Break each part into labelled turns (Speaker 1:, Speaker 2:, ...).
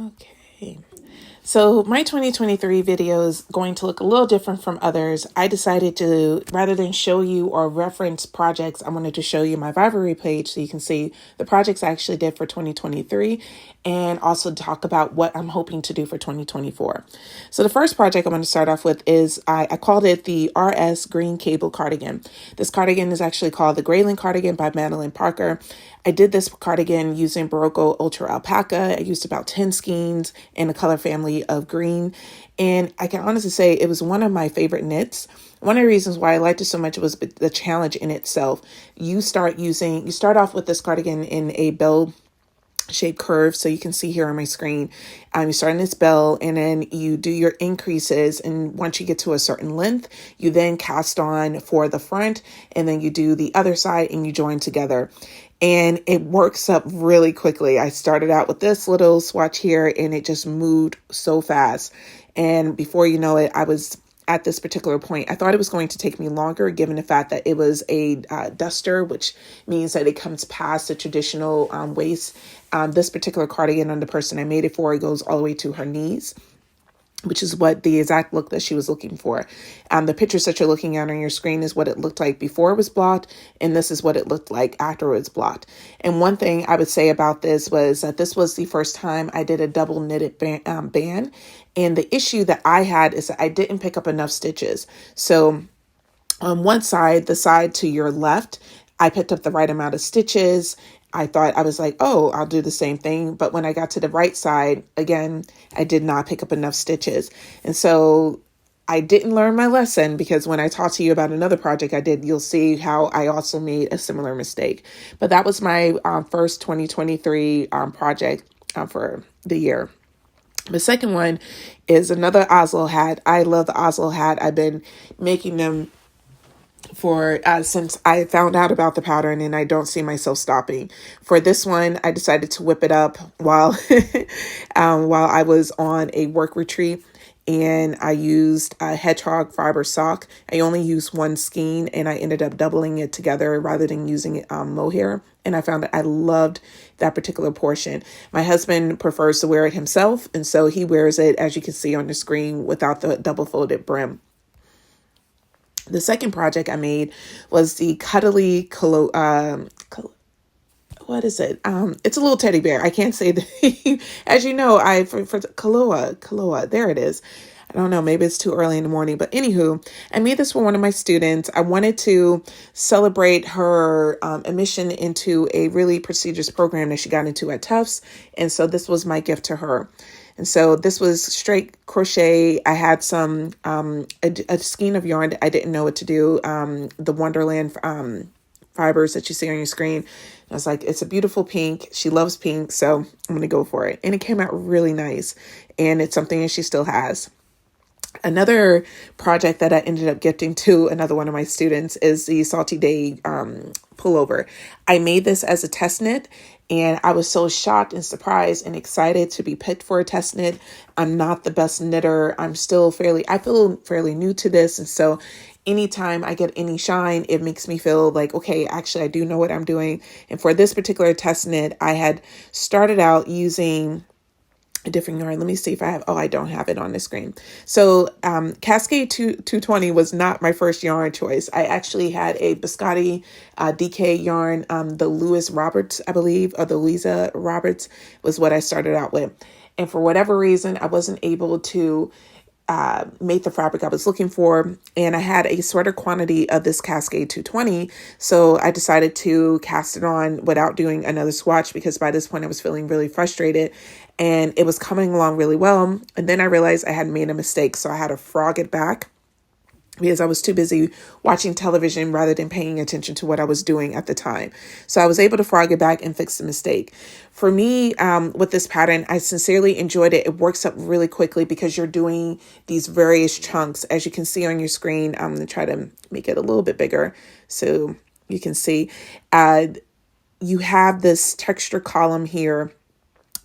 Speaker 1: Okay. So my 2023 video is going to look a little different from others. I decided to, rather than show you or reference projects, I wanted to show you my Ravelry page so you can see the projects I actually did for 2023 and also talk about what I'm hoping to do for 2024. So the first project I'm going to start off with is I called it the RS Green Cable Cardigan. This cardigan is actually called the Grayling Cardigan by Madeline Parker. I did this cardigan using Barocco Ultra Alpaca. I used about 10 skeins in a color family of green. And I can honestly say it was one of my favorite knits. One of the reasons why I liked it so much was the challenge in itself. You start off with this cardigan in a bell shape curve. So you can see here on my screen, you start in this bell and then you do your increases. And once you get to a certain length, you then cast on for the front and then you do the other side and you join together. And it works up really quickly. I started out with this little swatch here and it just moved so fast. And before you know it, I was at this particular point. I thought it was going to take me longer given the fact that it was a duster, which means that it comes past the traditional waist. This particular cardigan on the person I made it for, it goes all the way to her knees, which is what the exact look that she was looking for. The pictures that you're looking at on your screen is what it looked like before it was blocked, and this is what it looked like after it was blocked. And one thing I would say about this was that this was the first time I did a double knitted band, and the issue that I had is that I didn't pick up enough stitches. So on one side, the side to your left, I picked up the right amount of stitches. I was like, oh, I'll do the same thing. But when I got to the right side, again, I did not pick up enough stitches. And so I didn't learn my lesson because when I talk to you about another project I did, you'll see how I also made a similar mistake. But that was my first 2023 project for the year. The second one is another Oslo hat. I love the Oslo hat. I've been making them for since I found out about the pattern, and I don't see myself stopping. For this one, I decided to whip it up while while I was on a work retreat, and I used a hedgehog fiber sock. I only used one skein, and I ended up doubling it together rather than using mohair. And I found that I loved that particular portion. My husband prefers to wear it himself, and so he wears it, as you can see on the screen, without the double folded brim. The second project I made was the cuddly, what is it? It's a little teddy bear. I can't say the, as you know, for Kaloa, there it is. I don't know, maybe it's too early in the morning, but anywho, I made this for one of my students. I wanted to celebrate her admission into a really prestigious program that she got into at Tufts. And so this was my gift to her. And so this was straight crochet. I had some, a skein of yarn that I didn't know what to do. The Wonderland fibers that you see on your screen. I was like, it's a beautiful pink. She loves pink, so I'm going to go for it. And it came out really nice. And it's something that she still has. Another project that I ended up gifting to another one of my students is the Salty Day pullover. I made this as a test knit, and I was so shocked and surprised and excited to be picked for a test knit. I'm not the best knitter. I feel fairly new to this. And so anytime I get any shine, it makes me feel like, okay, actually, I do know what I'm doing. And for this particular test knit, I had started out using a different yarn. Let me see if I don't have it on the screen. So Cascade 220 was not my first yarn choice. I actually had a Biscotti DK yarn, the Louisa Roberts was what I started out with. And for whatever reason, I wasn't able to make the fabric I was looking for. And I had a sweater quantity of this Cascade 220. So I decided to cast it on without doing another swatch because by this point I was feeling really frustrated and it was coming along really well. And then I realized I had made a mistake. So I had to frog it back because I was too busy watching television rather than paying attention to what I was doing at the time. So I was able to frog it back and fix the mistake. For me, with this pattern, I sincerely enjoyed it. It works up really quickly because you're doing these various chunks. As you can see on your screen, I'm going to try to make it a little bit bigger so you can see. You have this texture column here.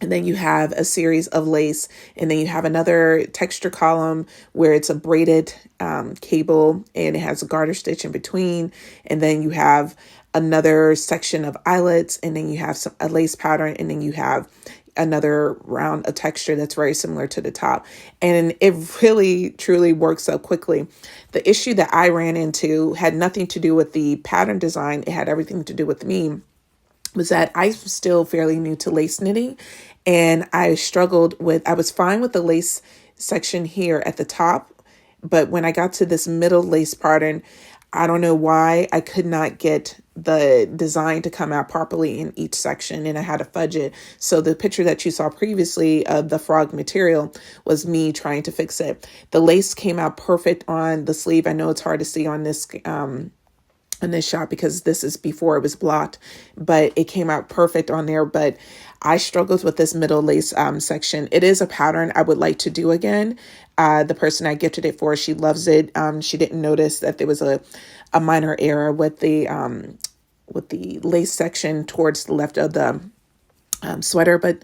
Speaker 1: And then you have a series of lace, and then you have another texture column where it's a braided cable and it has a garter stitch in between. And then you have another section of eyelets, and then you have a lace pattern, and then you have another round of texture that's very similar to the top. And it really, truly works up quickly. The issue that I ran into had nothing to do with the pattern design. It had everything to do with me, was that I was still fairly new to lace knitting. And I was fine with the lace section here at the top. But when I got to this middle lace pattern, I don't know why I could not get the design to come out properly in each section, and I had to fudge it. So the picture that you saw previously of the frog material was me trying to fix it. The lace came out perfect on the sleeve. I know it's hard to see on this shot because this is before it was blocked, but it came out perfect on there. But I struggled with this middle lace section. It is a pattern I would like to do again. The person I gifted it for, she loves it. She didn't notice that there was a minor error with the lace section towards the left of the sweater, but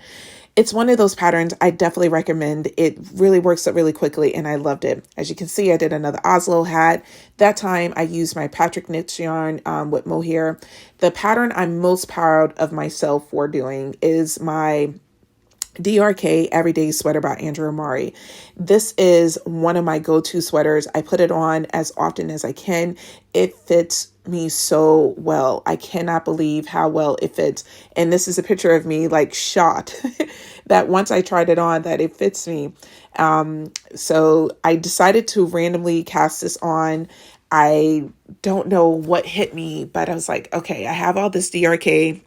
Speaker 1: it's one of those patterns I definitely recommend. It really works up really quickly, and I loved it. As you can see, I did another Oslo hat. That time I used my Patrick Knits yarn with mohair. The pattern I'm most proud of myself for doing is my DRK Everyday Sweater by Andrew Amari. This is one of my go-to sweaters. I put it on as often as I can. It fits me so well. I cannot believe how well it fits. And this is a picture of me like shocked that once I tried it on that it fits me. So I decided to randomly cast this on. I don't know what hit me, but I was like, okay, I have all this DRK.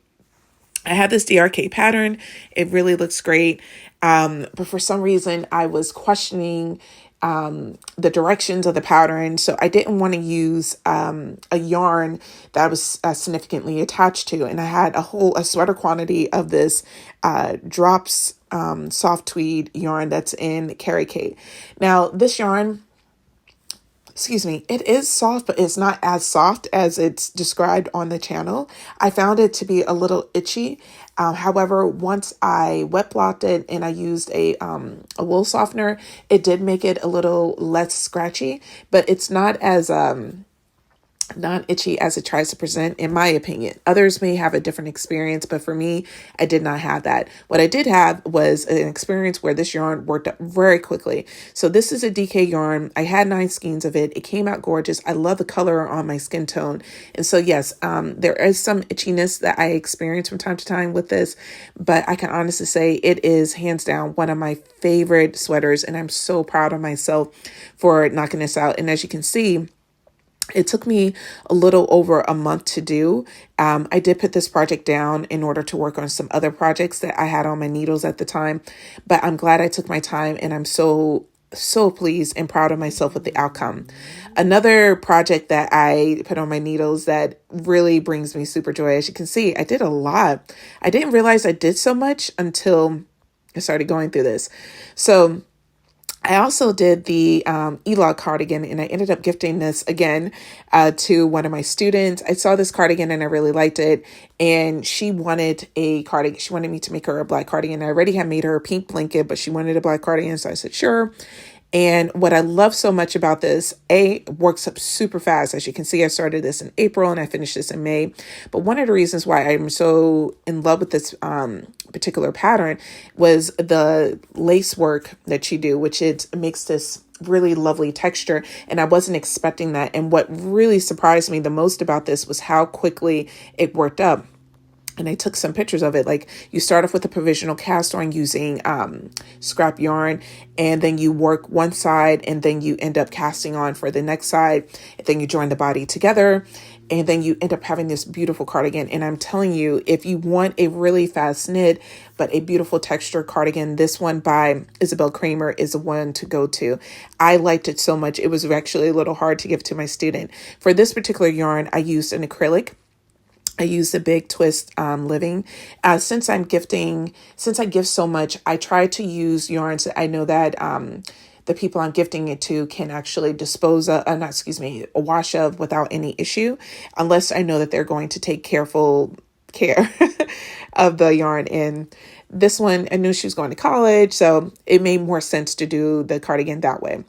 Speaker 1: I have this DRK pattern. It really looks great. But for some reason, I was questioning the directions of the pattern. So I didn't want to use a yarn that I was significantly attached to. And I had a sweater quantity of this drops soft tweed yarn that's in Carrie Kate. Now, this yarn, it is soft, but it's not as soft as it's described on the channel. I found it to be a little itchy. However, once I wet blocked it and I used a wool softener, it did make it a little less scratchy, but it's not as not itchy as it tries to present, in my opinion. Others may have a different experience, but for me, I did not have that. What I did have was an experience where this yarn worked up very quickly. So this is a DK yarn. I had 9 skeins of it. It came out gorgeous. I love the color on my skin tone. And so yes, there is some itchiness that I experience from time to time with this, but I can honestly say it is hands down one of my favorite sweaters, and I'm so proud of myself for knocking this out. And as you can see, it took me a little over a month to do. I did put this project down in order to work on some other projects that I had on my needles at the time, but I'm glad I took my time, and I'm so pleased and proud of myself with the outcome. Another project that I put on my needles that really brings me super joy, as you can see, I did a lot. I didn't realize I did so much until I started going through this. So I also did the E-Log cardigan, and I ended up gifting this again to one of my students. I saw this cardigan and I really liked it, and she wanted a cardigan. She wanted me to make her a black cardigan. I already had made her a pink blanket, but she wanted a black cardigan, so I said, sure. And what I love so much about this, it works up super fast. As you can see, I started this in April and I finished this in May. But one of the reasons why I'm so in love with this particular pattern was the lace work that you do, which it makes this really lovely texture. And I wasn't expecting that. And what really surprised me the most about this was how quickly it worked up. And I took some pictures of it. Like, you start off with a provisional cast on using scrap yarn, and then you work one side, and then you end up casting on for the next side, and then you join the body together, and then you end up having this beautiful cardigan. And I'm telling you, if you want a really fast knit, but a beautiful texture cardigan, this one by Isabel Kramer is the one to go to. I liked it so much. It was actually a little hard to give to my student. For this particular yarn, I used an acrylic. I used a big twist living. Since I gift so much, I try to use yarns that I know that the people I'm gifting it to can actually wash of without any issue, unless I know that they're going to take careful care of the yarn. And this one, I knew she was going to college, so it made more sense to do the cardigan that way.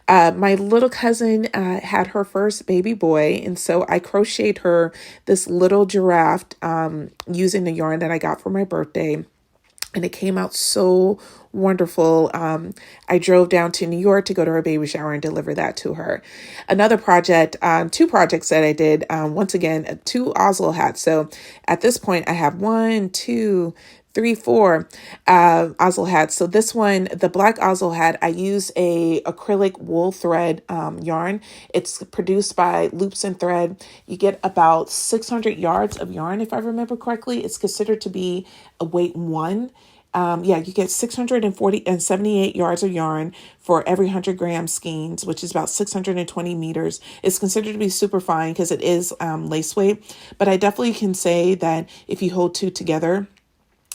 Speaker 1: My little cousin had her first baby boy, and so I crocheted her this little giraffe using the yarn that I got for my birthday. and it came out so wonderful. I drove down to New York to go to her baby shower and deliver that to her. Another project, two projects that I did, once again, two Oslo hats. So at this point, I have 1, 2, 3, 4 Oslo hats. So this one, the black Oslo hat, I use a acrylic wool thread yarn. It's produced by Loops and Thread. You get about 600 yards of yarn, if I remember correctly. It's considered to be a weight 1. You get 678 yards of yarn for every 100 gram skeins, which is about 620 meters. It's considered to be super fine because it is lace weight, but I definitely can say that if you hold two together,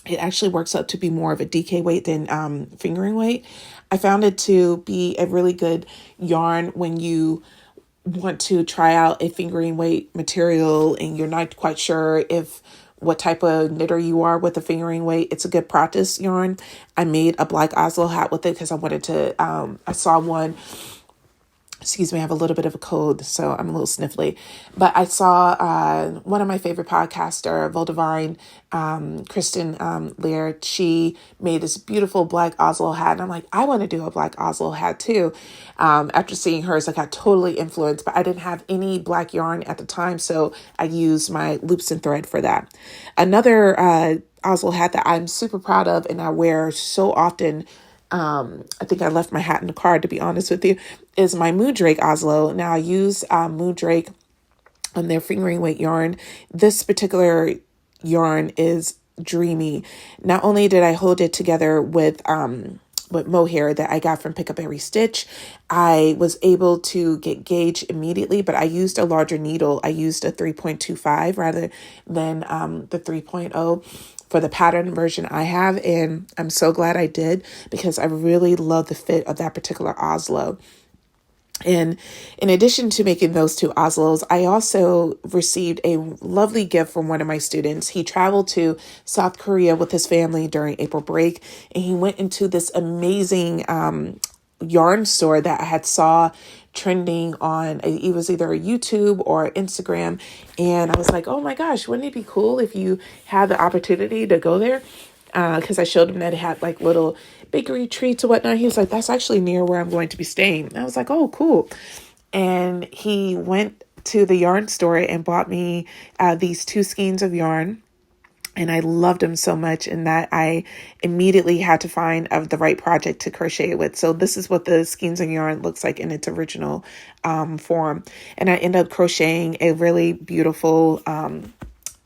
Speaker 1: it actually works out to be more of a DK weight than fingering weight. I found it to be a really good yarn when you want to try out a fingering weight material and you're not quite sure if what type of knitter you are with the fingering weight. It's a good practice yarn. I made a black Oslo hat with it because I wanted to, I saw one. Excuse me, I have a little bit of a cold, so I'm a little sniffly. But I saw one of my favorite podcaster, Voldivine, Kristen Laird. She made this beautiful black Oslo hat. And I'm like, I want to do a black Oslo hat too. After seeing hers, I got totally influenced, but I didn't have any black yarn at the time. So I used my Loops and Thread for that. Another Oslo hat that I'm super proud of and I wear so often, I think I left my hat in the car, to be honest with you, is my Moondrake Oslo. Now I use Moondrake on their fingering weight yarn. This particular yarn is dreamy. Not only did I hold it together with mohair that I got from Pick Up Every Stitch, I was able to get gauge immediately, but I used a larger needle. I used a 3.25 rather than the 3.0 for the pattern version I have. And I'm so glad I did because I really love the fit of that particular Oslo. And in addition to making those two Oslos, I also received a lovely gift from one of my students. He traveled to South Korea with his family during April break, and he went into this amazing yarn store that I had saw trending on, it was either a YouTube or Instagram. And I was like, oh my gosh, wouldn't it be cool if you had the opportunity to go there? Because I showed him that it had like little bakery treats or whatnot. He was like, that's actually near where I'm going to be staying. And I was like, oh, cool. And he went to the yarn store and bought me these two skeins of yarn. And I loved them so much in that I immediately had to find the right project to crochet it with. So this is what the skeins of yarn looks like in its original form. And I ended up crocheting a really beautiful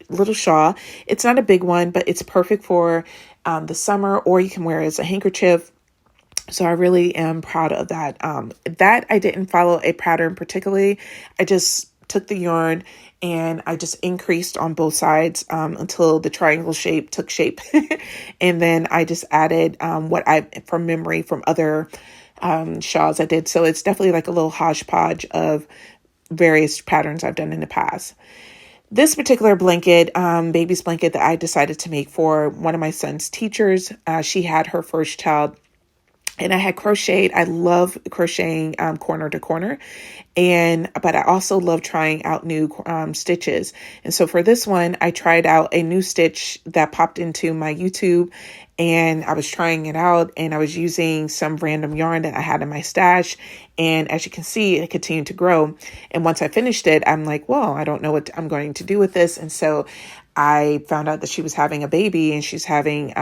Speaker 1: little shawl. It's not a big one, but it's perfect for the summer, or you can wear it as a handkerchief. So I really am proud of that. That I didn't follow a pattern particularly. I just took the yarn and I just increased on both sides until the triangle shape took shape. And then I just added what I, from memory, from other shawls I did. So it's definitely like a little hodgepodge of various patterns I've done in the past. This particular blanket, baby's blanket that I decided to make for one of my son's teachers, she had her first child. And I had crocheted. I love crocheting corner to corner, but I also love trying out new stitches. And so for this one, I tried out a new stitch that popped into my YouTube, and I was trying it out, and I was using some random yarn that I had in my stash. And as you can see, it continued to grow. And once I finished it, I'm like, well, I don't know what I'm going to do with this. And so I found out that she was having a baby, and she's having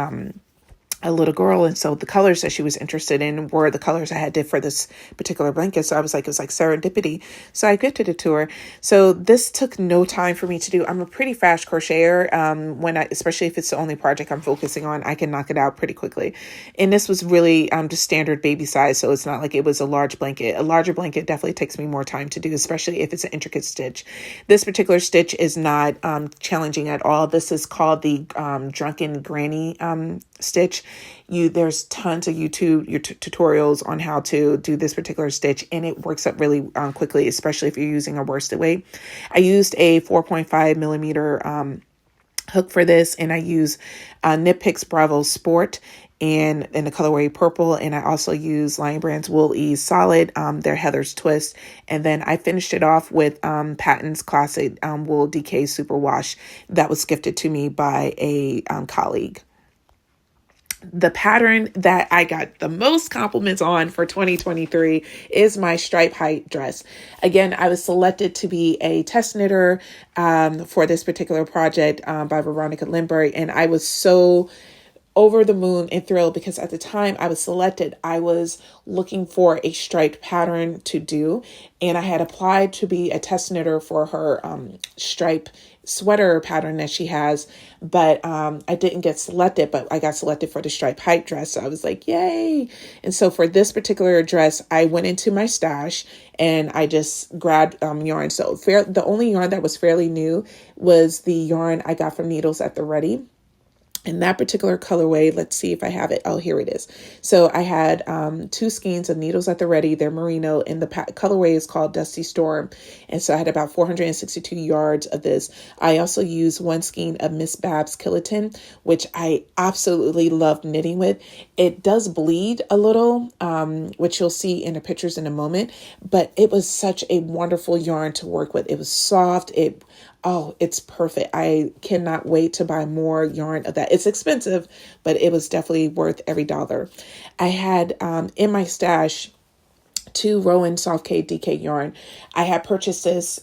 Speaker 1: a little girl. And so the colors that she was interested in were the colors I had did for this particular blanket. So I was like, it was like serendipity. So I gifted it to her. So this took no time for me to do. I'm a pretty fast crocheter. Especially if it's the only project I'm focusing on, I can knock it out pretty quickly. And this was really just standard baby size. So it's not like it was a large blanket. A larger blanket definitely takes me more time to do, especially if it's an intricate stitch. This particular stitch is not challenging at all. This is called the Drunken Granny stitch. There's tons of YouTube tutorials on how to do this particular stitch, and it works up really quickly, especially if you're using a worsted weight. I used a 4.5 millimeter hook for this, and I use Knit Picks Bravo Sport and in the colorway purple, and I also use Lion Brand's Wool Ease Solid, their Heather's Twist, and then I finished it off with Patton's Classic Wool DK Super Wash that was gifted to me by a colleague. The pattern that I got the most compliments on for 2023 is my stripe height dress. Again, I was selected to be a test knitter for this particular project by Veronica Lindbergh, and I was so over the moon and thrilled because at the time I was selected, I was looking for a striped pattern to do, and I had applied to be a test knitter for her stripe sweater pattern that she has, but I didn't get selected, but I got selected for the stripe height dress. So I was like, yay. And so for this particular dress, I went into my stash and I just grabbed yarn. So the only yarn that was fairly new was the yarn I got from Needles at the Ready. In that particular colorway, let's see if I have it. Oh, here it is. So I had 2 skeins of Needles at the Ready. They're merino, and the colorway is called Dusty Storm. And so I had about 462 yards of this. I also used 1 skein of Miss Babs Killatin, which I absolutely loved knitting with. It does bleed a little, which you'll see in the pictures in a moment, but it was such a wonderful yarn to work with. It was soft. Oh, it's perfect. I cannot wait to buy more yarn of that. It's expensive, but it was definitely worth every dollar. I had in my stash 2 Rowan Soft K DK yarn. I had purchased this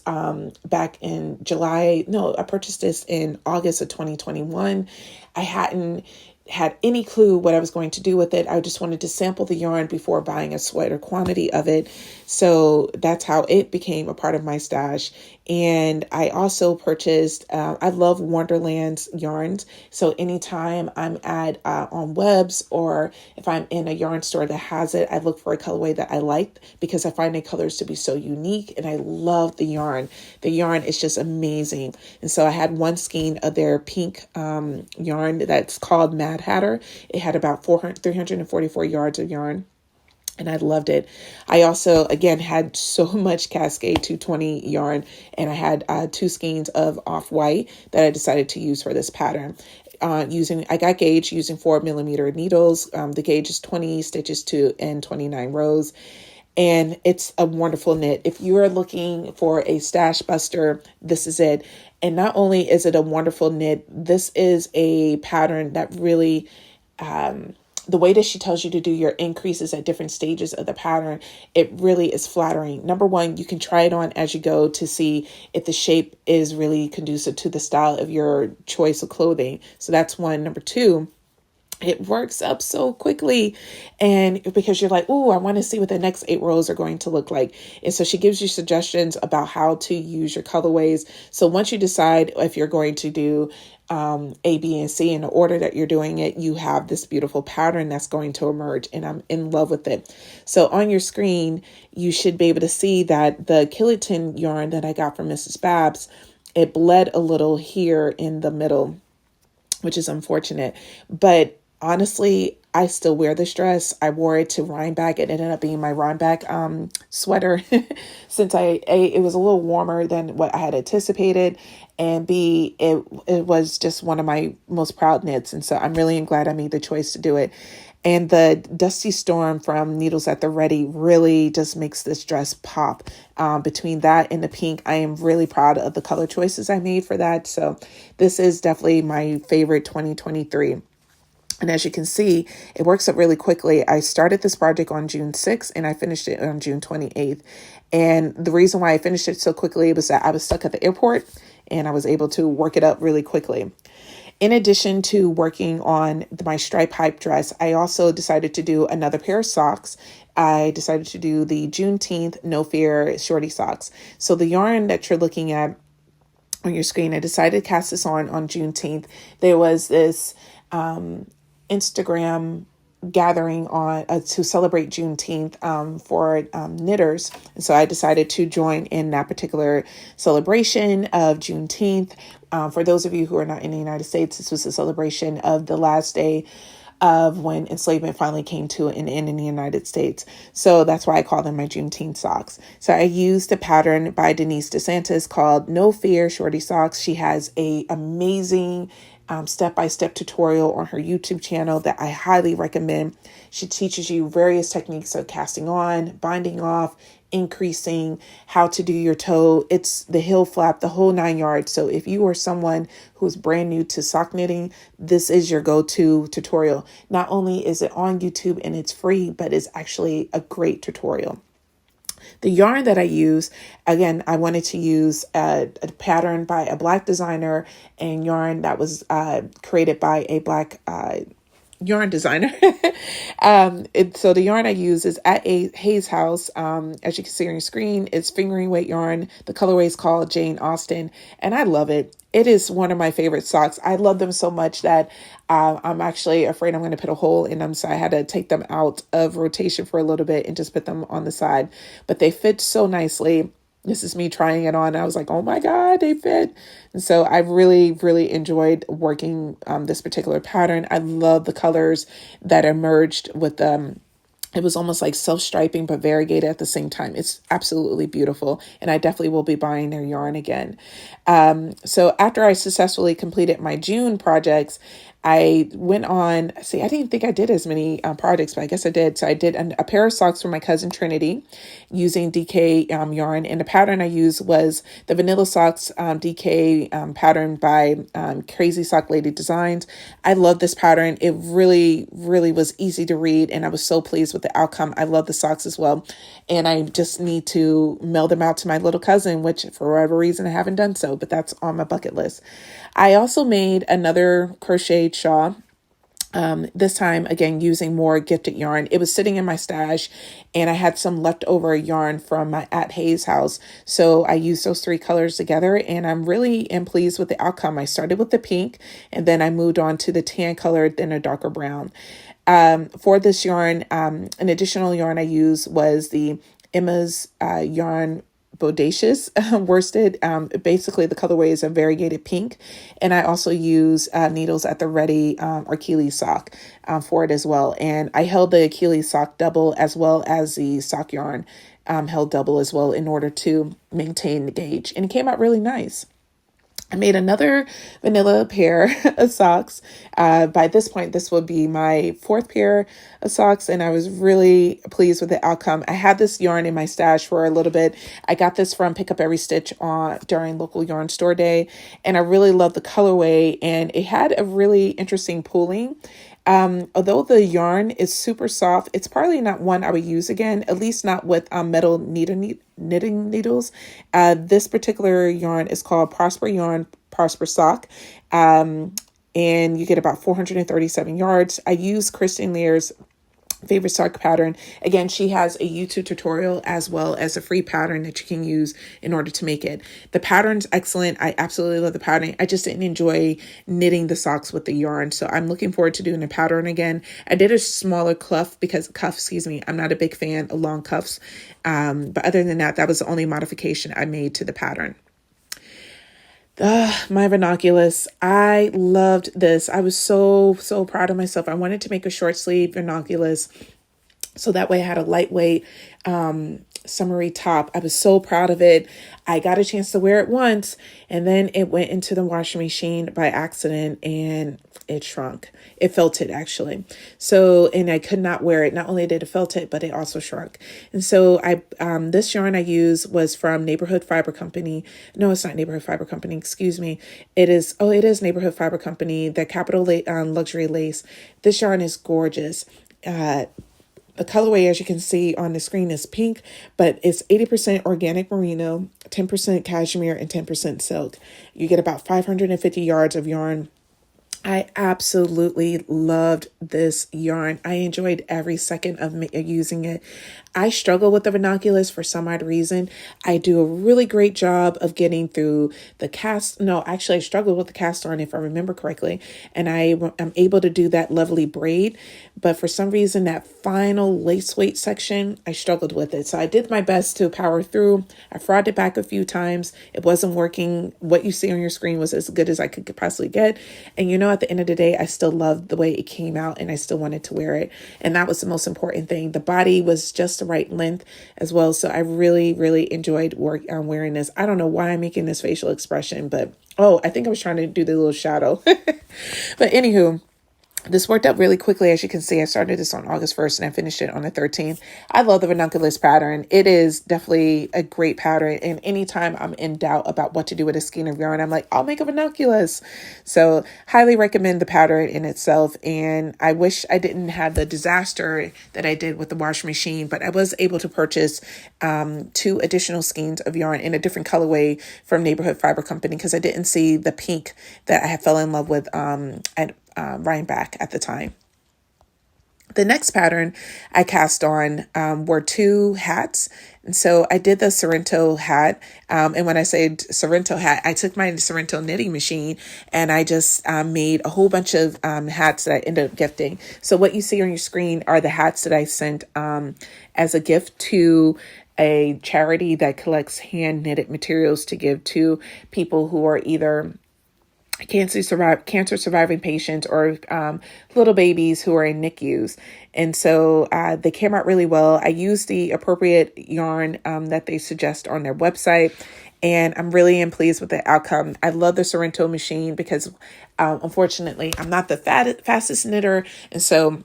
Speaker 1: back in July. No, I purchased this in August of 2021. I hadn't had any clue what I was going to do with it. I just wanted to sample the yarn before buying a sweater quantity of it. So that's how it became a part of my stash. And I also purchased, I love Wonderland's yarns. So anytime I'm at on Webs, or if I'm in a yarn store that has it, I look for a colorway that I like because I find the colors to be so unique, and I love the yarn. The yarn is just amazing. And so I had 1 skein of their pink yarn that's called Mad Hatter. It had about 344 yards of yarn, and I loved it. I also, again, had so much Cascade 220 yarn, and I had 2 skeins of Off-White that I decided to use for this pattern. I got gauge using 4mm needles. The gauge is 20 stitches and 29 rows. And it's a wonderful knit. If you are looking for a stash buster, this is it. And not only is it a wonderful knit, this is a pattern that really, the way that she tells you to do your increases at different stages of the pattern, it really is flattering. Number one, you can try it on as you go to see if the shape is really conducive to the style of your choice of clothing. So that's one. Number two, it works up so quickly, and because you're like, oh, I want to see what the next 8 rows are going to look like. And so she gives you suggestions about how to use your colorways. So once you decide if you're going to do A, B, and C in the order that you're doing it, you have this beautiful pattern that's going to emerge, and I'm in love with it. So on your screen, you should be able to see that the Killatin yarn that I got from Mrs. Babs, it bled a little here in the middle, which is unfortunate, but honestly, I still wear this dress. I wore it to Rhinebeck. It ended up being my Rhinebeck sweater since it was a little warmer than what I had anticipated. And B, it was just one of my most proud knits. And so I'm really glad I made the choice to do it. And the Dusty Storm from Needles at the Ready really just makes this dress pop. Between that and the pink, I am really proud of the color choices I made for that. So this is definitely my favorite 2023. And as you can see, it works up really quickly. I started this project on June 6th and I finished it on June 28th. And the reason why I finished it so quickly was that I was stuck at the airport and I was able to work it up really quickly. In addition to working on my stripe hype dress, I also decided to do another pair of socks. I decided to do the Juneteenth No Fear shorty socks. So the yarn that you're looking at on your screen, I decided to cast this on Juneteenth. There was this Instagram gathering on to celebrate Juneteenth for knitters. And so I decided to join in that particular celebration of Juneteenth. For those of you who are not in the United States, this was a celebration of the last day of when enslavement finally came to an end in the United States. So that's why I call them my Juneteenth socks. So I used a pattern by Denise DeSantis called No Fear Shorty Socks. She has a amazing step-by-step tutorial on her YouTube channel that I highly recommend. She teaches you various techniques of casting on, binding off, increasing, how to do your toe. It's the heel flap, the whole 9 yards. So if you are someone who's brand new to sock knitting, this is your go-to tutorial. Not only is it on YouTube and it's free, but it's actually a great tutorial. The yarn that I use, again, I wanted to use a pattern by a Black designer and yarn that was created by a Black yarn designer. So the yarn I use is at a Hayes House. As you can see on your screen, it's fingering weight yarn. The colorway is called Jane Austen, and I love it. It is one of my favorite socks. I love them so much that I'm actually afraid I'm going to put a hole in them. So I had to take them out of rotation for a little bit and just put them on the side. But they fit so nicely. This is me trying it on. I was like, oh my God, they fit. And so I really, really enjoyed working this particular pattern. I love the colors that emerged with it was almost like self-striping, but variegated at the same time. It's absolutely beautiful. And I definitely will be buying their yarn again. So after I successfully completed my June projects, I went on, I didn't think I did as many projects, but I guess I did. So I did a pair of socks for my cousin Trinity using DK yarn. And the pattern I used was the Vanilla Socks DK pattern by Crazy Sock Lady Designs. I love this pattern. It really, really was easy to read. And I was so pleased with the outcome. I love the socks as well. And I just need to mail them out to my little cousin, which for whatever reason I haven't done so, but that's on my bucket list. I also made another crocheted shawl. This time, again, using more gifted yarn. It was sitting in my stash and I had some leftover yarn from my at Hayes House. So I used those 3 colors together and I'm really pleased with the outcome. I started with the pink and then I moved on to the tan color, then a darker brown. For this yarn, an additional yarn I used was the Emma's yarn Bodacious worsted. Basically the colorway is a variegated pink, and I also use needles at the ready Achilles sock for it as well. And I held the Achilles sock double as well as the sock yarn held double as well in order to maintain the gauge, and it came out really nice. I made another vanilla pair of socks. By this point, this will be my 4th pair of socks, and I was really pleased with the outcome. I had this yarn in my stash for a little bit. I got this from Pick Up Every Stitch during local yarn store day, and I really love the colorway, and it had a really interesting pooling. Although the yarn is super soft, it's probably not one I would use again, at least not with metal knitting needles. This particular yarn is called Prosper Yarn, Prosper Sock. And you get about 437 yards. I use Kristen Lear's favorite sock pattern. Again, she has a YouTube tutorial as well as a free pattern that you can use in order to make it. The pattern's excellent. I absolutely love the pattern. I just didn't enjoy knitting the socks with the yarn. So I'm looking forward to doing the pattern again. I did a smaller cuff I'm not a big fan of long cuffs. But other than that, that was the only modification I made to the pattern. My ranunculus. I loved this. I was so proud of myself. I wanted to make a short sleeve ranunculus so that way I had a lightweight summery top. I was so proud of it. I got a chance to wear it once and then it went into the washing machine by accident and it shrunk. It felted actually. So, and I could not wear it. Not only did it felt it, but it also shrunk. And so this yarn I use was from Neighborhood Fiber Company. No, it's not Neighborhood Fiber Company. Excuse me. It is Neighborhood Fiber Company, the Capital Luxury Lace. This yarn is gorgeous. The colorway, as you can see on the screen, is pink, but it's 80% organic merino, 10% cashmere, and 10% silk. You get about 550 yards of yarn. I absolutely loved this yarn. I enjoyed every second of using it. I struggle with the ranunculus for some odd reason. I do a really great job of getting through the cast. No, actually, I struggled with the cast on, if I remember correctly. And I'm able to do that lovely braid. But for some reason, that final lace weight section, I struggled with it. So I did my best to power through. I frauded it back a few times. It wasn't working. What you see on your screen was as good as I could possibly get. And at the end of the day, I still loved the way it came out and I still wanted to wear it. And that was the most important thing. The body was just the right length as well. So I really, really enjoyed wearing this. I don't know why I'm making this facial expression, but I think I was trying to do the little shadow. But anywho, This worked out really quickly. As you can see, I started this on August 1st and I finished it on the 13th. I love the ranunculus pattern. It is definitely a great pattern. And anytime I'm in doubt about what to do with a skein of yarn, I'm like, I'll make a ranunculus. So highly recommend the pattern in itself. And I wish I didn't have the disaster that I did with the washing machine, but I was able to purchase 2 additional skeins of yarn in a different colorway from Neighborhood Fiber Company because I didn't see the pink that I had fell in love with at Rhinebeck at the time. The next pattern I cast on were 2 hats. And so I did the Sorrento hat. And when I say Sorrento hat, I took my Sorrento knitting machine and I just made a whole bunch of hats that I ended up gifting. So what you see on your screen are the hats that I sent as a gift to a charity that collects hand knitted materials to give to people who are either cancer surviving patients or little babies who are in NICUs. And so they came out really well. I used the appropriate yarn that they suggest on their website. And I'm really pleased with the outcome. I love the Sorrento machine because unfortunately, I'm not the fastest knitter. And so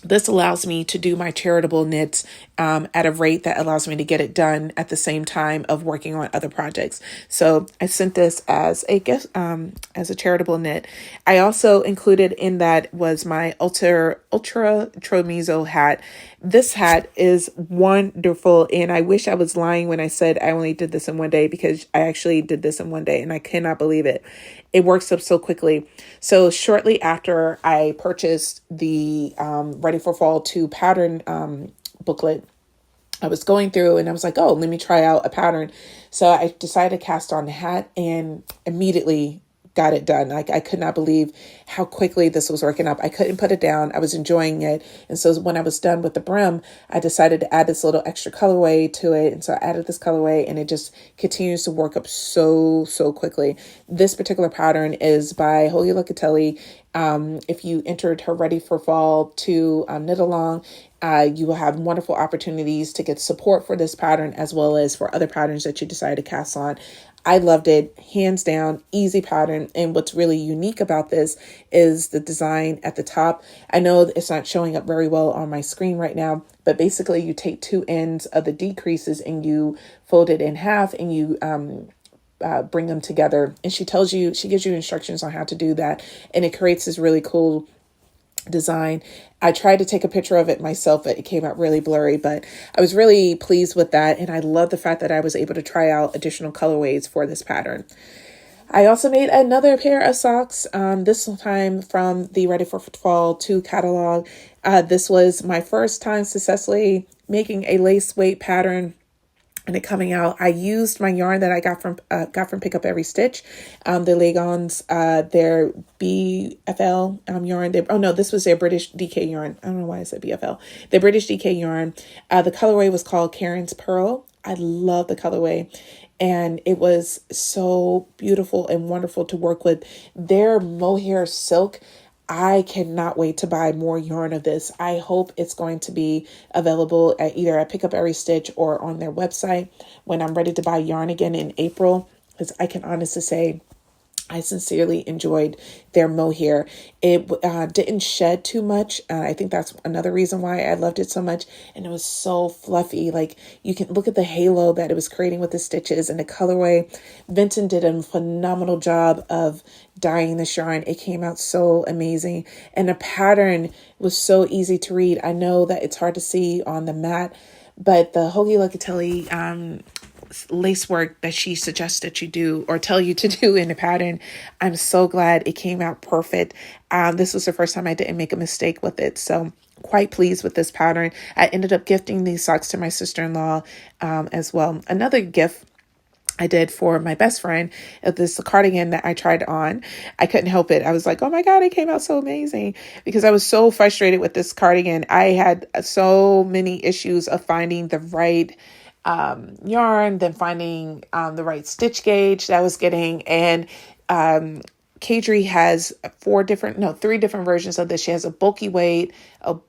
Speaker 1: this allows me to do my charitable knits at a rate that allows me to get it done at the same time of working on other projects. So I sent this as a gift, as a charitable knit. I also included in that was my Ultra Tromizo hat. This hat is wonderful, and I wish I was lying when I said I only did this in one day, because I actually did this in one day, and I cannot believe it. It works up so quickly. So shortly after I purchased the Ready for Fall 2 pattern booklet, I was going through and I was like, oh, let me try out a pattern. So I decided to cast on the hat and immediately got it done. Like, I could not believe how quickly this was working up. I couldn't put it down. I was enjoying it. And so when I was done with the brim, I decided to add this little extra colorway to it. And so I added this colorway and it just continues to work up so quickly. This particular pattern is by Holy Locatelli. If you entered her Ready for Fall to knit along, you will have wonderful opportunities to get support for this pattern as well as for other patterns that you decide to cast on. I loved it, hands down, easy pattern. And what's really unique about this is the design at the top. I know it's not showing up very well on my screen right now, but basically you take 2 ends of the decreases and you fold it in half and you bring them together. And she gives you instructions on how to do that. And it creates this really cool design. I tried to take a picture of it myself, but it came out really blurry, but I was really pleased with that. And I love the fact that I was able to try out additional colorways for this pattern. I also made another pair of socks, this time from the Ready for Fall 2 catalog. This was my first time successfully making a lace weight pattern and it coming out. I used my yarn that I got from Pick Up Every Stitch, the Legons, their BFL yarn. This was their British DK yarn. I don't know why I said BFL. Their British DK yarn. The colorway was called Karen's Pearl. I love the colorway. And it was so beautiful and wonderful to work with. Their mohair silk, I cannot wait to buy more yarn of this. I hope it's going to be available at either at Pick Up Every Stitch or on their website when I'm ready to buy yarn again in April, because I can honestly say I sincerely enjoyed their mohair. It didn't shed too much. I think that's another reason why I loved it so much. And it was so fluffy. Like, you can look at the halo that it was creating with the stitches and the colorway. Vincent did a phenomenal job of dyeing the yarn. It came out so amazing. And the pattern was so easy to read. I know that it's hard to see on the mat, but the Hoagie Locatelli lace work that she suggests that you do or tell you to do in the pattern, I'm so glad it came out perfect. This was the first time I didn't make a mistake with it. So quite pleased with this pattern. I ended up gifting these socks to my sister-in-law as well. Another gift I did for my best friend, this cardigan that I tried on. I couldn't help it. I was like, oh my God, it came out so amazing, because I was so frustrated with this cardigan. I had so many issues of finding the right yarn, then finding the right stitch gauge that I was getting. And Kadri has 3 different versions of this. She has a bulky weight.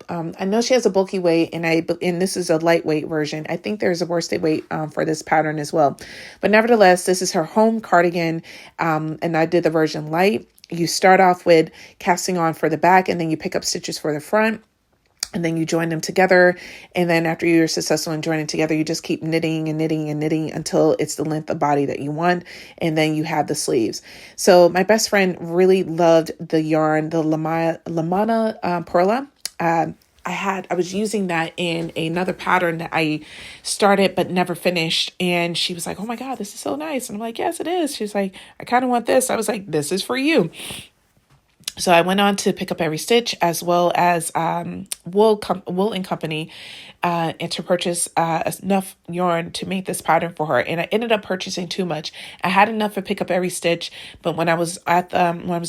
Speaker 1: I know she has a bulky weight, and this is a lightweight version. I think there's a worsted weight for this pattern as well. But nevertheless, this is her home cardigan, and I did the version light. you start off with casting on for the back, and then you pick up stitches for the front. And then you join them together. And then after you're successful in joining together, you just keep knitting and knitting and knitting until it's the length of body that you want. And then you have the sleeves. So my best friend really loved the yarn, the Lamana Perla. I was using that in another pattern that I started but never finished. And she was like, oh my God, this is so nice. And I'm like, yes, it is. She's like, I kind of want this. I was like, this is for you. So I went on to pick up every stitch, as well as Wool and Company, and to purchase enough yarn to make this pattern for her. And I ended up purchasing too much. I had enough to pick up every stitch, but when I was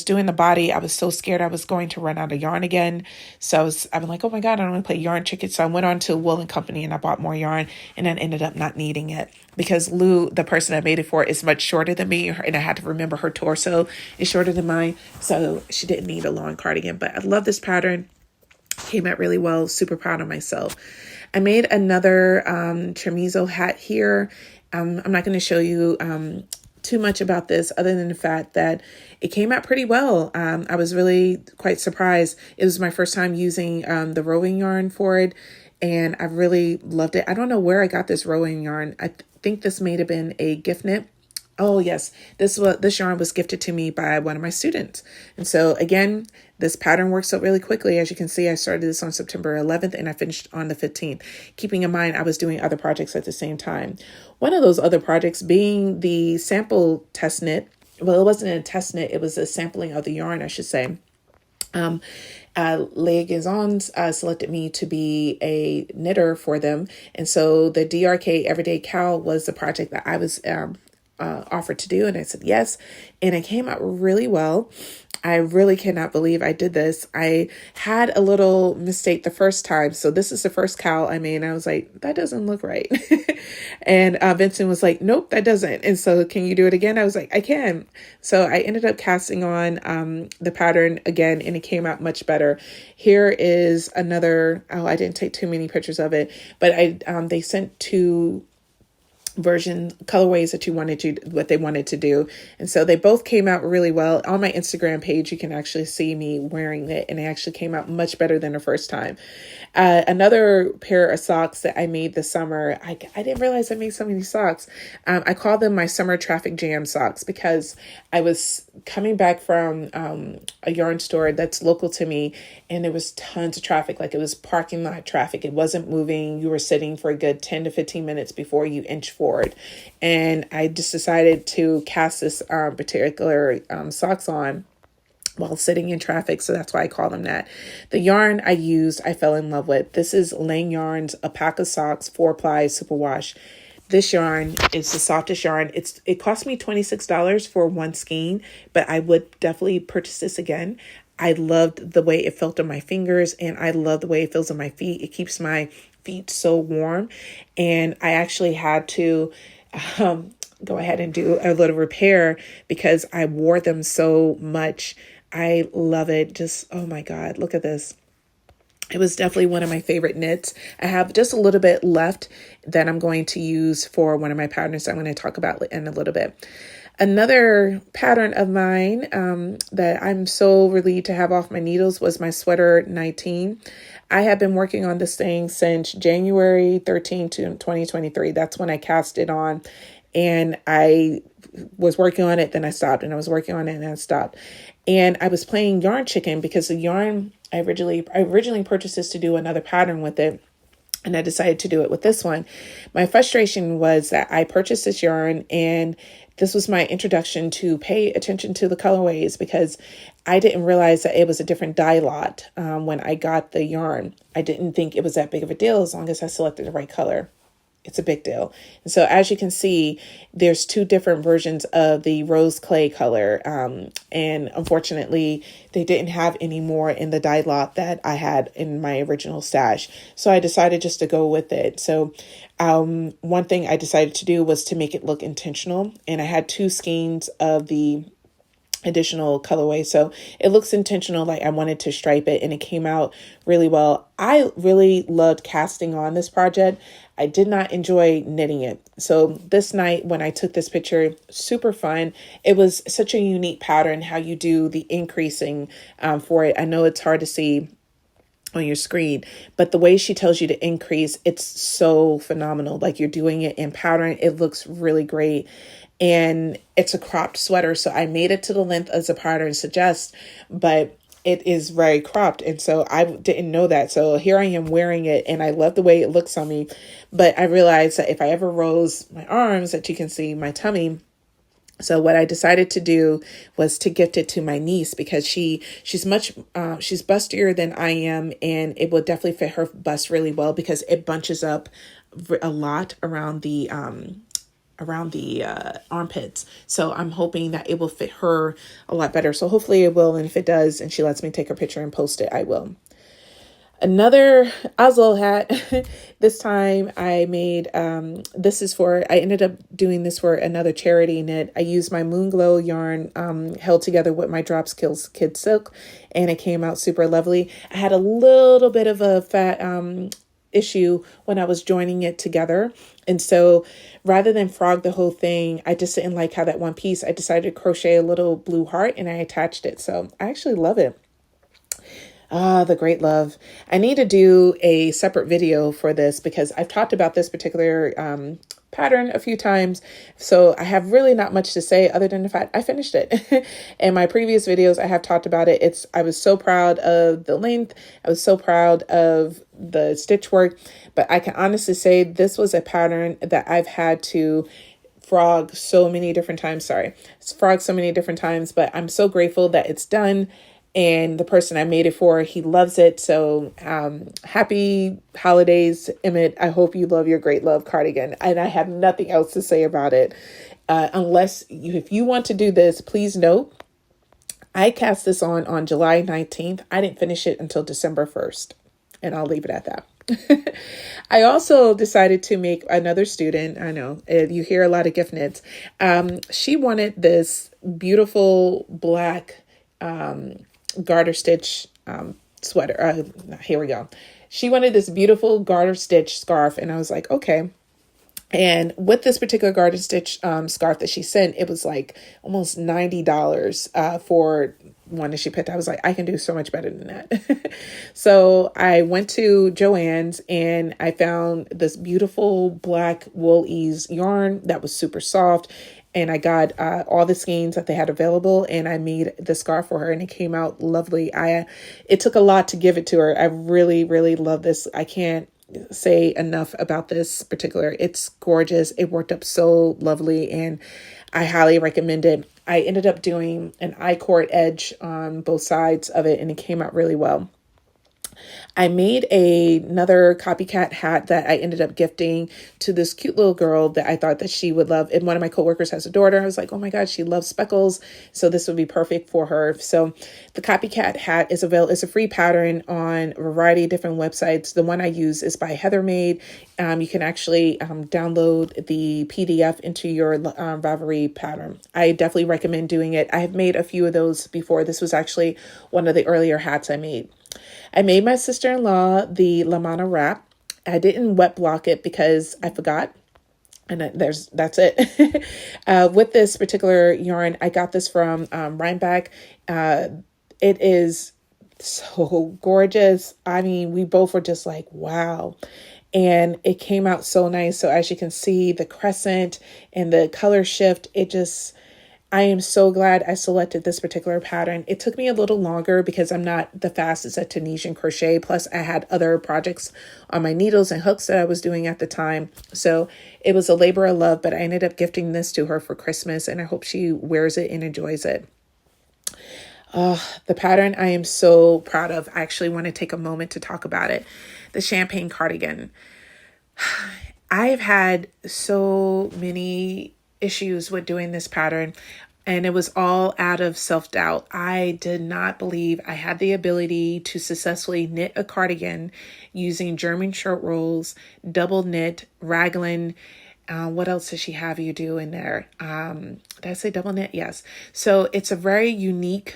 Speaker 1: doing the body, I was so scared I was going to run out of yarn again. So I'm like, oh my God, I don't want to play yarn chicken. So I went on to Wool and Company and I bought more yarn, and then ended up not needing it because Lou, the person I made it for, is much shorter than me, and I had to remember her torso is shorter than mine, so she didn't need a long cardigan. But I love this pattern. Came out really well. Super proud of myself. I made another chamizo hat here. I'm not going to show you too much about this other than the fact that it came out pretty well. I was really quite surprised. It was my first time using the rowing yarn for it, and I really loved it. I don't know where I got this rowing yarn. I think this may have been a gift knit. Oh yes, this yarn was gifted to me by one of my students. And so again, this pattern works out really quickly. As you can see, I started this on September 11th and I finished on the 15th, keeping in mind I was doing other projects at the same time. One of those other projects being the sample test knit. Well, it wasn't a test knit, it was a sampling of the yarn, I should say. Les Gazons selected me to be a knitter for them. And so the DRK Everyday Cow was the project that I was offered to do. And I said yes. And it came out really well. I really cannot believe I did this. I had a little mistake the first time. So this is the first cowl I made. And I was like, that doesn't look right. And Vincent was like, nope, that doesn't. And so can you do it again? I was like, I can. So I ended up casting on the pattern again, and it came out much better. Here is another, I didn't take too many pictures of it, but they sent two version colorways that what they wanted to do. And so they both came out really well. On my Instagram page, you can actually see me wearing it, and it actually came out much better than the first time. Another pair of socks that I made this summer, I didn't realize I made so many socks. I call them my summer traffic jam socks because I was coming back from a yarn store that's local to me, and there was tons of traffic. Like, it was parking lot traffic. It wasn't moving. You were sitting for a good 10 to 15 minutes before you inch forward. And I just decided to cast this particular socks on while sitting in traffic. So that's why I call them that. The yarn I used, I fell in love with. This is Lang Yarn's Alpaca Socks 4-ply superwash. This yarn is the softest yarn. It cost me $26 for one skein, but I would definitely purchase this again. I loved the way it felt on my fingers, and I love the way it feels on my feet. It keeps my feet so warm. And I actually had to go ahead and do a little repair because I wore them so much. I love it. Just, oh my God, look at this. It was definitely one of my favorite knits. I have just a little bit left that I'm going to use for one of my patterns I'm going to talk about in a little bit. Another pattern of mine that I'm so relieved to have off my needles was my sweater 19. I have been working on this thing since January 13, 2023. That's when I cast it on, and I was working on it, then I stopped, and I was working on it, and then I stopped. And I was playing yarn chicken because the yarn I originally purchased this to do another pattern with it. And I decided to do it with this one. My frustration was that I purchased this yarn, and this was my introduction to pay attention to the colorways because I didn't realize that it was a different dye lot when I got the yarn. I didn't think it was that big of a deal as long as I selected the right color. It's a big deal. And so as you can see, there's two different versions of the rose clay color. And unfortunately, they didn't have any more in the dye lot that I had in my original stash. So I decided just to go with it. So one thing I decided to do was to make it look intentional. And I had two skeins of the additional colorway. So it looks intentional, like I wanted to stripe it, and it came out really well. I really loved casting on this project. I did not enjoy knitting it. So this night when I took this picture, super fun. It was such a unique pattern, how you do the increasing for it. I know it's hard to see on your screen, but the way she tells you to increase, it's so phenomenal. Like you're doing it in pattern. It looks really great. And it's a cropped sweater. So I made it to the length as the pattern suggests, but it is very cropped. And so I didn't know that. So here I am wearing it, and I love the way it looks on me. But I realized that if I ever rose my arms, that you can see my tummy. So what I decided to do was to gift it to my niece, because she's bustier than I am, and it will definitely fit her bust really well because it bunches up a lot around the armpits. So I'm hoping that it will fit her a lot better. So hopefully it will. And if it does, and she lets me take her picture and post it, I will. Another Oslo hat. This time I made, I ended up doing this for another charity knit. I used my Moon Glow yarn, held together with my Drops Kills Kid Silk, and it came out super lovely. I had a little bit of a fat, issue when I was joining it together. And so rather than frog the whole thing, I just didn't like how that one piece, I decided to crochet a little blue heart, and I attached it. So I actually love it. The great love. I need to do a separate video for this because I've talked about this particular pattern a few times. So I have really not much to say other than the fact I finished it. In my previous videos, I have talked about it. I was so proud of the length. I was so proud of the stitch work, but I can honestly say this was a pattern that I've had to frog so many different times. But I'm so grateful that it's done. And the person I made it for, he loves it. So happy holidays, Emmett. I hope you love your Great Love cardigan. And I have nothing else to say about it. If you want to do this, please note, I cast this on July 19th. I didn't finish it until December 1st. And I'll leave it at that. I also decided to make another student. I know you hear a lot of gift knits. She wanted this beautiful black garter stitch sweater. Here we go. She wanted this beautiful garter stitch scarf, and I was like, okay. And with this particular garter stitch scarf that she sent, it was like almost $90 for one that she picked. I was like, I can do so much better than that. So I went to Joann's and I found this beautiful black wool ease yarn that was super soft. And I got all the skeins that they had available, and I made the scarf for her, and it came out lovely. It took a lot to give it to her. I really, really love this. I can't say enough about this particular. It's gorgeous. It worked up so lovely, and I highly recommend it. I ended up doing an I-cord edge on both sides of it, and it came out really well. I made another copycat hat that I ended up gifting to this cute little girl that I thought that she would love. And one of my coworkers has a daughter. I was like, oh my God, she loves speckles. So this would be perfect for her. So the copycat hat is a free pattern on a variety of different websites. The one I use is by Heather Made. You can actually download the PDF into your Ravelry pattern. I definitely recommend doing it. I have made a few of those before. This was actually one of the earlier hats I made. I made my sister-in-law the Lamana wrap. I didn't wet block it because I forgot. And that's it. With this particular yarn, I got this from Rhinebeck. It is so gorgeous. I mean, we both were just like, wow. And it came out so nice. So as you can see, the crescent and the color shift, I am so glad I selected this particular pattern. It took me a little longer because I'm not the fastest at Tunisian crochet. Plus, I had other projects on my needles and hooks that I was doing at the time. So it was a labor of love, but I ended up gifting this to her for Christmas, and I hope she wears it and enjoys it. The pattern I am so proud of. I actually want to take a moment to talk about it. The champagne cardigan. I've had so many issues with doing this pattern, and it was all out of self-doubt. I did not believe I had the ability to successfully knit a cardigan using German short rolls, double knit, raglan. What else does she have you do in there? Did I say double knit? Yes. So it's a very unique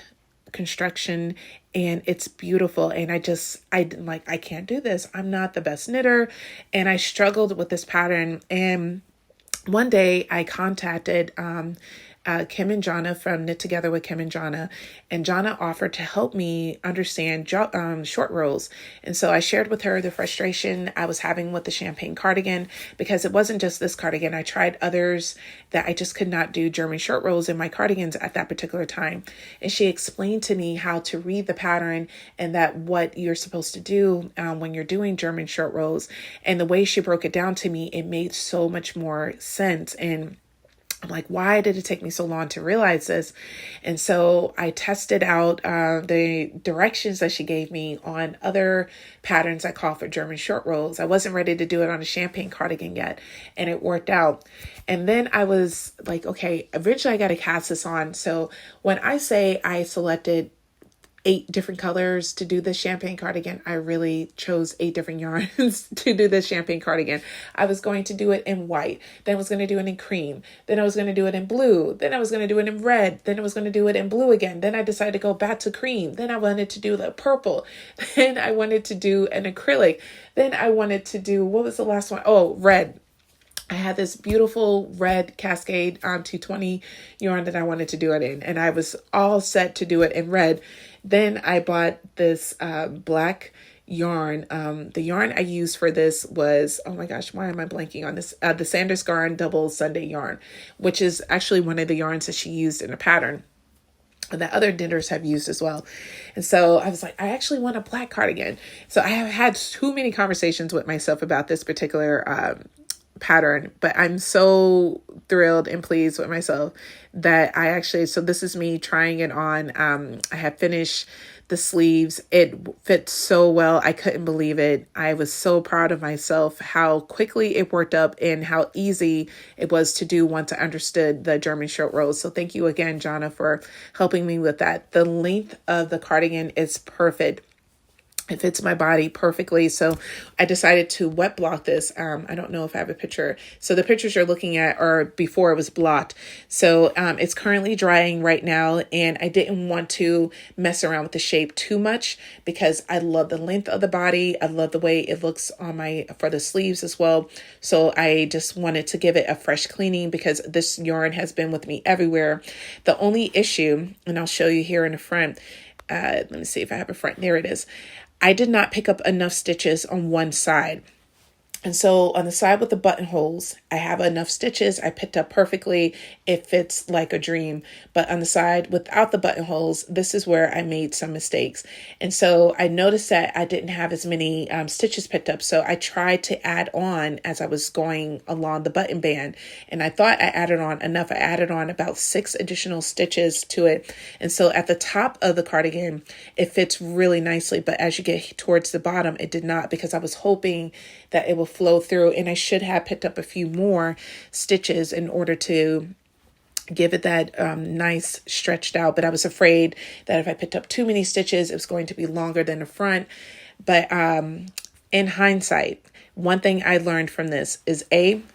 Speaker 1: construction and it's beautiful. And I can't do this. I'm not the best knitter. And I struggled with this pattern. And one day I contacted, Kim and Jonna from Knit Together with Kim and Jonna offered to help me understand short rows. And so I shared with her the frustration I was having with the champagne cardigan, because it wasn't just this cardigan. I tried others that I just could not do German short rows in my cardigans at that particular time. And she explained to me how to read the pattern and that what you're supposed to do when you're doing German short rows. And the way she broke it down to me, it made so much more sense. And I'm like, why did it take me so long to realize this? And so I tested out the directions that she gave me on other patterns I call for German short rows. I wasn't ready to do it on a champagne cardigan yet, and it worked out. And then I was like, okay, eventually I got to cast this on. So when I say I selected 8 different colors to do the champagne cardigan, I really chose 8 different yarns to do the champagne cardigan. I was going to do it in white, then I was going to do it in cream, then I was going to do it in blue, then I was going to do it in red, then I was going to do it in blue again, then I decided to go back to cream, then I wanted to do the purple, then I wanted to do an acrylic, then I wanted to do, what was the last one? Oh, red. I had this beautiful red Cascade 220 yarn that I wanted to do it in, and I was all set to do it in red. Then I bought this black yarn. The yarn I used for this was, oh my gosh, why am I blanking on this? The Sanders Garn Double Sunday yarn, which is actually one of the yarns that she used in a pattern that other knitters have used as well. And so I was like, I actually want a black cardigan. So I have had too many conversations with myself about this particular pattern, but I'm so thrilled and pleased with myself that so this is me trying it on. I have finished the sleeves. It fits so well. I couldn't believe it. I was so proud of myself, how quickly it worked up and how easy it was to do once I understood the German short rows. So thank you again, Jonna, for helping me with that. The length of the cardigan is perfect. It fits my body perfectly. So I decided to wet block this. I don't know if I have a picture. So the pictures you're looking at are before it was blocked. So it's currently drying right now. And I didn't want to mess around with the shape too much because I love the length of the body. I love the way it looks on for the sleeves as well. So I just wanted to give it a fresh cleaning because this yarn has been with me everywhere. The only issue, and I'll show you here in the front. Let me see if I have a front. There it is. I did not pick up enough stitches on one side. And so on the side with the buttonholes, I have enough stitches. I picked up perfectly. It fits like a dream. But on the side without the buttonholes, this is where I made some mistakes. And so I noticed that I didn't have as many stitches picked up. So I tried to add on as I was going along the button band. And I thought I added on enough. I added on about 6 additional stitches to it. And so at the top of the cardigan, it fits really nicely. But as you get towards the bottom, it did not, because I was hoping that it will flow through, and I should have picked up a few more stitches in order to give it that nice stretched out. But I was afraid that if I picked up too many stitches, it was going to be longer than the front. But in hindsight, one thing I learned from this is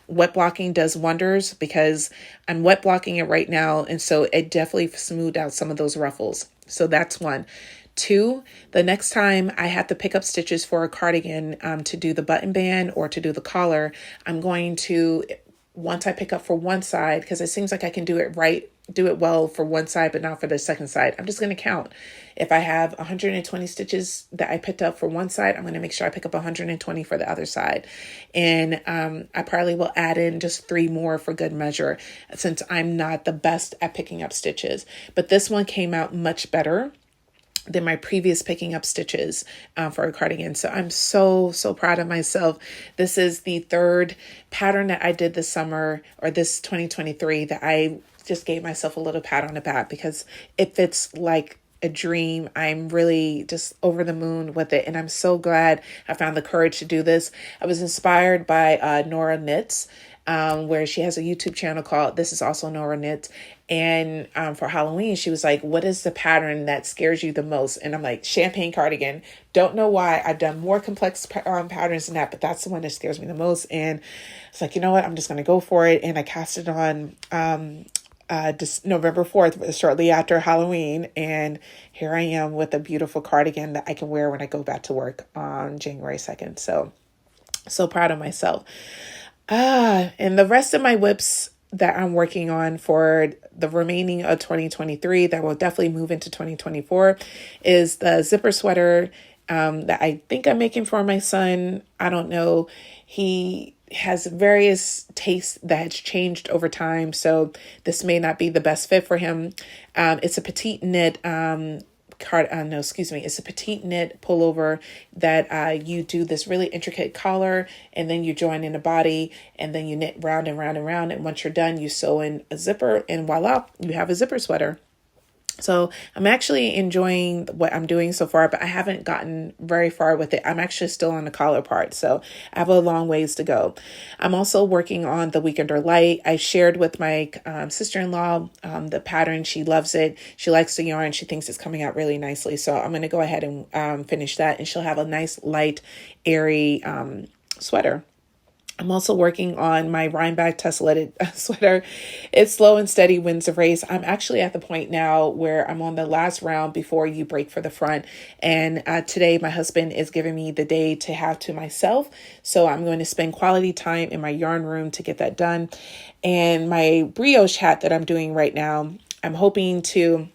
Speaker 1: wet blocking does wonders, because I'm wet blocking it right now. And so it definitely smoothed out some of those ruffles. So that's one. 2, the next time I have to pick up stitches for a cardigan to do the button band or to do the collar, I'm going to, once I pick up for one side, because it seems like I can do it well for one side, but not for the second side. I'm just going to count. If I have 120 stitches that I picked up for one side, I'm going to make sure I pick up 120 for the other side. And I probably will add in just 3 more for good measure, since I'm not the best at picking up stitches. But this one came out much better than my previous picking up stitches for a cardigan. So I'm so proud of myself. This is the 3rd pattern that I did this summer, or this 2023, that I just gave myself a little pat on the back because it fits like a dream. I'm really just over the moon with it. And I'm so glad I found the courage to do this. I was inspired by Nora Knits. where she has a YouTube channel called This Is Also Nora Knits. And for Halloween, she was like, what is the pattern that scares you the most? And I'm like, champagne cardigan. Don't know why. I've done more complex patterns than that, but that's the one that scares me the most. And it's like, you know what? I'm just going to go for it. And I cast it on just November 4th, shortly after Halloween. And here I am with a beautiful cardigan that I can wear when I go back to work on January 2nd. So proud of myself. And the rest of my whips that I'm working on for the remaining of 2023 that will definitely move into 2024 is the zipper sweater that I think I'm making for my son. I don't know. He has various tastes that has changed over time, so this may not be the best fit for him. It's a petite knit it's a petite knit pullover that you do this really intricate collar, and then you join in the body, and then you knit round and round and round. And once you're done, you sew in a zipper, and voila, you have a zipper sweater. So I'm actually enjoying what I'm doing so far, but I haven't gotten very far with it. I'm actually still on the collar part, so I have a long ways to go. I'm also working on the Weekender Light. I shared with my sister-in-law the pattern. She loves it. She likes the yarn. She thinks it's coming out really nicely. So I'm going to go ahead and finish that, and she'll have a nice, light, airy sweater. I'm also working on my Rhineback tessellated sweater. It's slow and steady wins the race. I'm actually at the point now where I'm on the last round before you break for the front. And today my husband is giving me the day to have to myself. So I'm going to spend quality time in my yarn room to get that done. And my brioche hat that I'm doing right now, I'm hoping to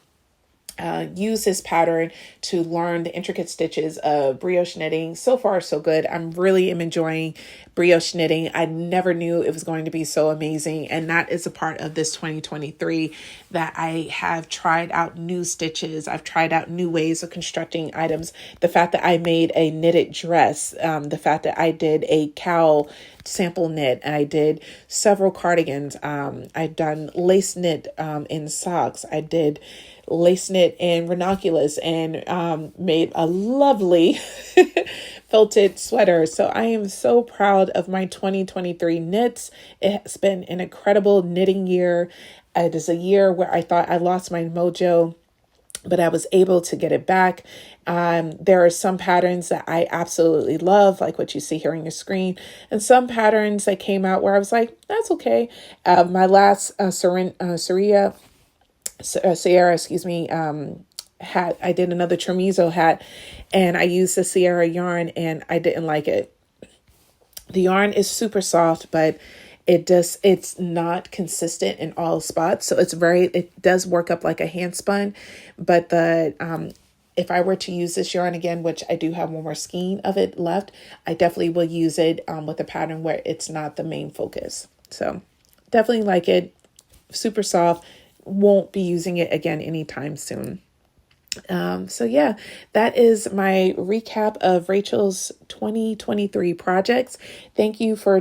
Speaker 1: use this pattern to learn the intricate stitches of brioche knitting. So far, so good. I'm really enjoying brioche knitting. I never knew it was going to be so amazing. And that is a part of this 2023 that I have tried out new stitches. I've tried out new ways of constructing items. The fact that I made a knitted dress, the fact that I did a cowl sample knit, and I did several cardigans. I've done lace knit in socks. I did lace knit in ranunculus, and made a lovely felted sweater. So I am so proud of my 2023 knits. It has been an incredible knitting year. It is a year where I thought I lost my mojo, but I was able to get it back. There are some patterns that I absolutely love, like what you see here on your screen, and some patterns that came out where I was like, that's okay. My last Sierra, hat, I did another chorizo hat, and I used the Sierra yarn, and I didn't like it. The yarn is super soft, but it's not consistent in all spots. So it does work up like a hand spun, but if I were to use this yarn again, which I do have one more skein of it left, I definitely will use it with a pattern where it's not the main focus. So definitely like it. Super soft. Won't be using it again anytime soon. So yeah, that is my recap of Rachel's 2023 projects. Thank you for